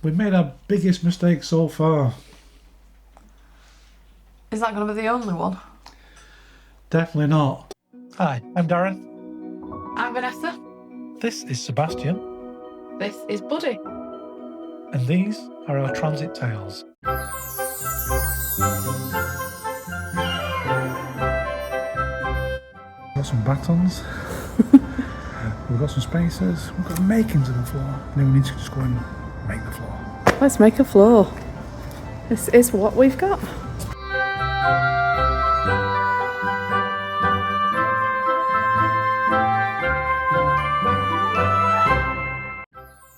We've made our biggest mistake so far. Is that going to be the only one? Definitely not. Hi, I'm Darren. I'm Vanessa. This is Sebastian. This is Buddy. And these are our transit tales. We've got some batons. We've got some spacers. We've got makings of the floor. And then we need to just go and make the floor. Let's make a floor. This is what we've got.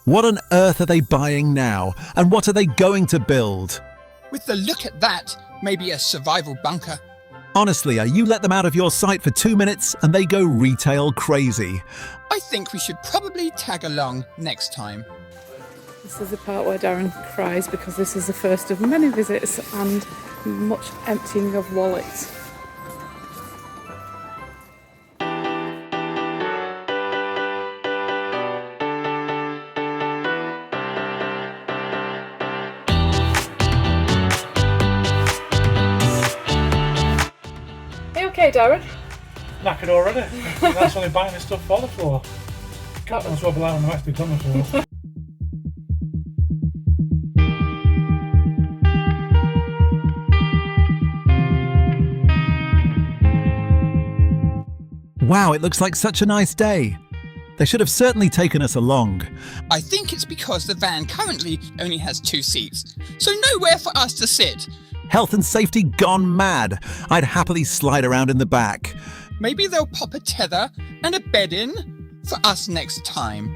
What on earth are they buying now? And what are they going to build? With the look at that, maybe a survival bunker. Honestly, you let them out of your sight for 2 minutes and they go retail crazy. I think we should probably tag along next time. This is the part where Darren cries because this is the first of many visits and much emptying of wallets. Okay, Darren. Knackered already. That's only buying this stuff for the floor. Can't as well be like when I've actually done the floor. Wow, it looks like such a nice day. They should have certainly taken us along. I think it's because the van currently only has 2 seats, so nowhere for us to sit. Health and safety gone mad. I'd happily slide around in the back. Maybe they'll pop a tether and a bed in for us next time.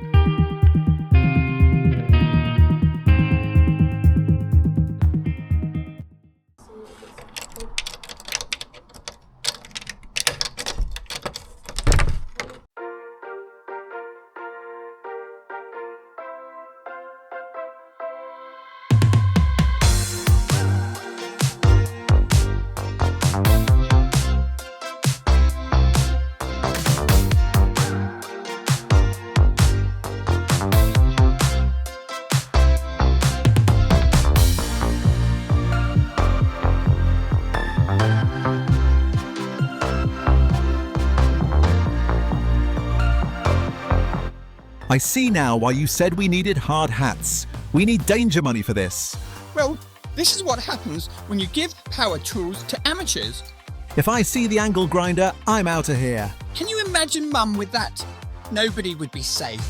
I see now why you said we needed hard hats. We need danger money for this. Well, this is what happens when you give power tools to amateurs. If I see the angle grinder, I'm out of here. Can you imagine Mum with that? Nobody would be safe.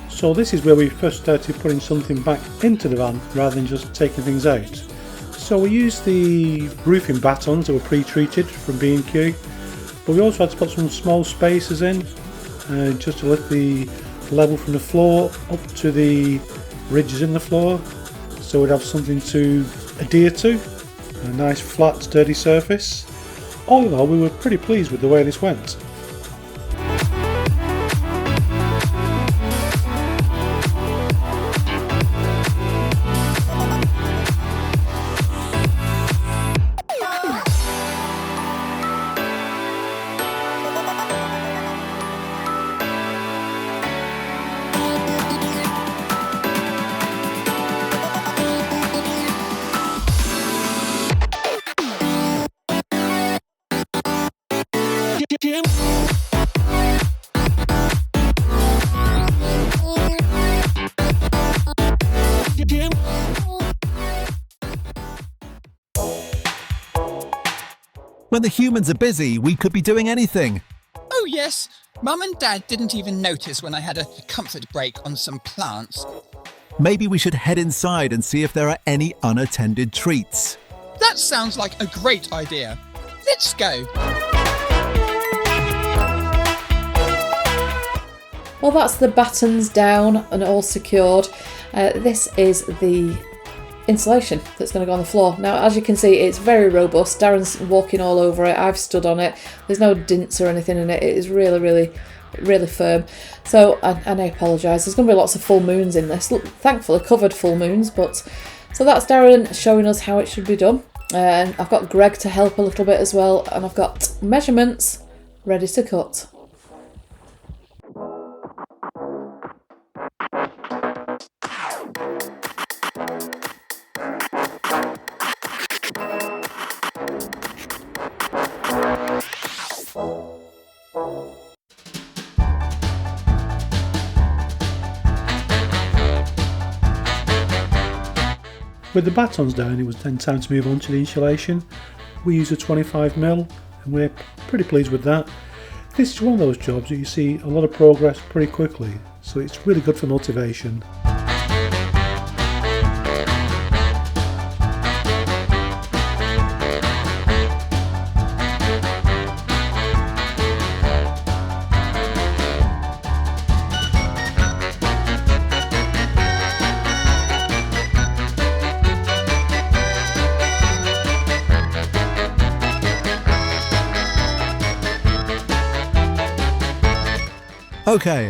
So this is where we first started putting something back into the van rather than just taking things out. So we used the roofing batons that were pre-treated from B&Q, but we also had to put some small spacers in just to lift the level from the floor up to the ridges in the floor, so we'd have something to adhere to, a nice flat sturdy surface. All in all, we were pretty pleased with the way this went. When the humans are busy, we could be doing anything. Oh yes, Mum and Dad didn't even notice when I had a comfort break on some plants. Maybe we should head inside and see if there are any unattended treats. That sounds like a great idea. Let's go. Well, that's the battens down and all secured. This is the insulation that's going to go on the floor. Now, as you can see, it's very robust. Darren's walking all over it. I've stood on it. There's no dints or anything in it. It is really, really, really firm. So, and I apologise. There's going to be lots of full moons in this. Look, thankfully covered full moons, but so that's Darren showing us how it should be done. And I've got Greg to help a little bit as well, and I've got measurements ready to cut. With the batons down, it was then time to move on to the insulation. We use a 25mm and we're pretty pleased with that. This is one of those jobs that you see a lot of progress pretty quickly, so it's really good for motivation.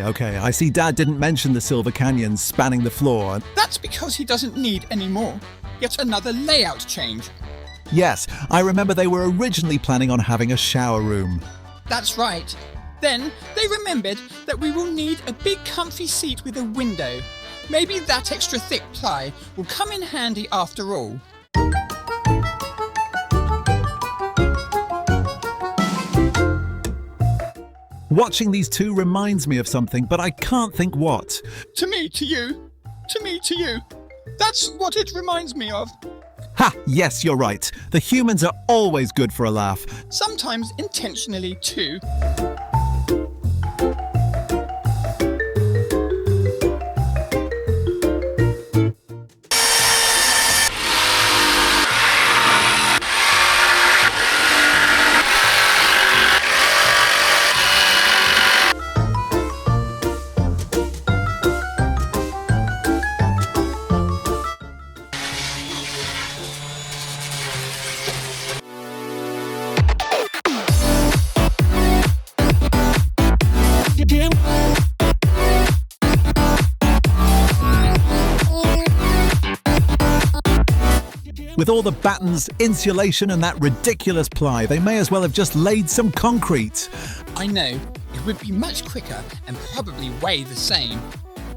Okay, I see Dad didn't mention the silver canyons spanning the floor. That's because he doesn't need any more. Yet another layout change. Yes, I remember they were originally planning on having a shower room. That's right. Then they remembered that we will need a big comfy seat with a window. Maybe that extra thick ply will come in handy after all. Watching these two reminds me of something, but I can't think what. To me, to you. To me, to you. That's what it reminds me of. Ha! Yes, you're right. The humans are always good for a laugh. Sometimes intentionally too. With all the battens, insulation and that ridiculous ply, they may as well have just laid some concrete. I know. It would be much quicker and probably weigh the same.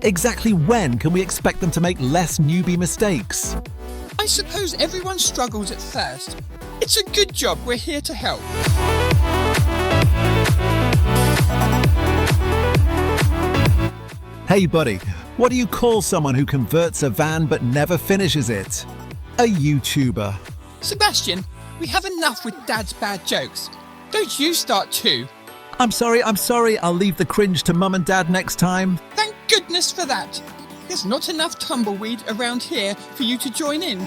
Exactly when can we expect them to make less newbie mistakes? I suppose everyone struggles at first. It's a good job we're here to help. Hey buddy, what do you call someone who converts a van but never finishes it? A YouTuber. Sebastian, we have enough with Dad's bad jokes. Don't you start too. I'm sorry, I'll leave the cringe to Mum and Dad next time. Thank goodness for that. There's not enough tumbleweed around here for you to join in.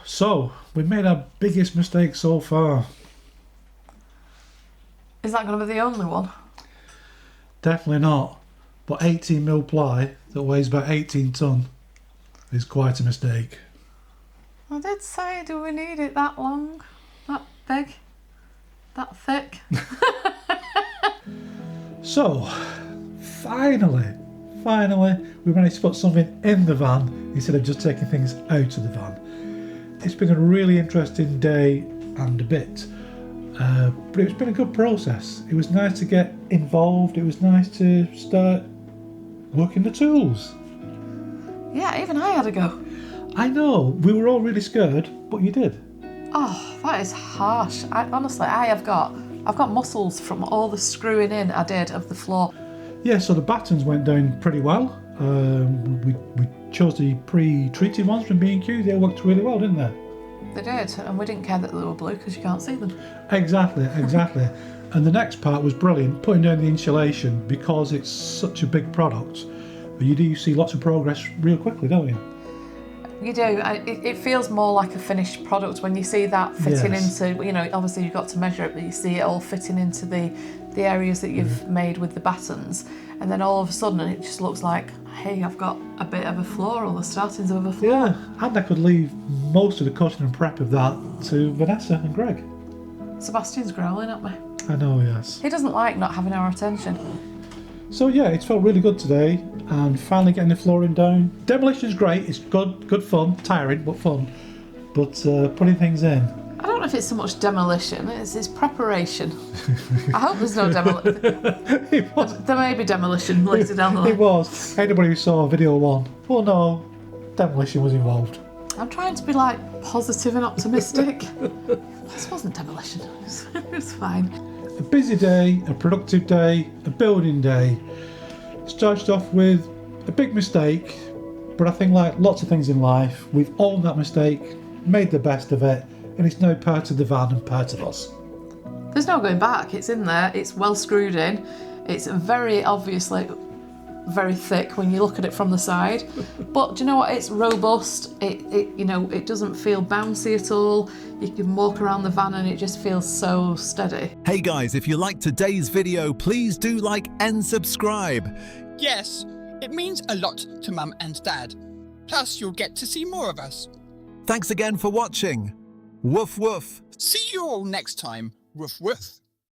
So, we've made our biggest mistake so far. Is that going to be the only one? Definitely not. But 18mm ply that weighs about 18 tonne is quite a mistake. I did say, do we need it that long? That big? That thick? So, finally, we managed to put something in the van instead of just taking things out of the van. It's been a really interesting day and a bit, but it's been a good process. It was nice to get involved. It was nice to start working the tools. Yeah, even I had a go. I know, we were all really scared, but you did. Oh, that is harsh. Honestly, I've got muscles from all the screwing in I did of the floor. Yeah, so the battens went down pretty well. We chose the pre-treated ones from B&Q. They worked really well, didn't they? They did, and we didn't care that they were blue because you can't see them. Exactly. And the next part was brilliant, putting down the insulation, because it's such a big product. You do see lots of progress real quickly, don't you? You do. It feels more like a finished product when you see that fitting into, you know, obviously you've got to measure it, but you see it all fitting into the areas that you've made with the battens. And then all of a sudden it just looks like, hey, I've got a bit of a floor, or the startings of a floor. Yeah, and I could leave most of the cushion and prep of that to Vanessa and Greg. Sebastian's growling at me. I know, yes. He doesn't like not having our attention. So yeah, it's felt really good today, and finally getting the flooring down. Demolition's great, it's good fun, tiring but fun. But putting things in. I don't know if it's so much demolition, it's preparation. I hope there's no demolition. It was. There may be demolition later down the line. It was. Anybody who saw video 1, oh no, demolition was involved. I'm trying to be like positive and optimistic. This wasn't demolition, it was fine. A busy day, a productive day, a building day. Started off with a big mistake, but I think like lots of things in life, we've owned that mistake, made the best of it, and it's now part of the van and part of us. There's no going back, it's in there, it's well screwed in, it's very obviously very thick when you look at it from the side, but do you know what, it's robust, you know, it doesn't feel bouncy at all. You can walk around the van and it just feels so steady. Hey guys, if you liked today's video, please do like and subscribe. Yes, it means a lot to Mum and Dad. Plus, you'll get to see more of us. Thanks again for watching. Woof woof. See you all next time. Woof woof.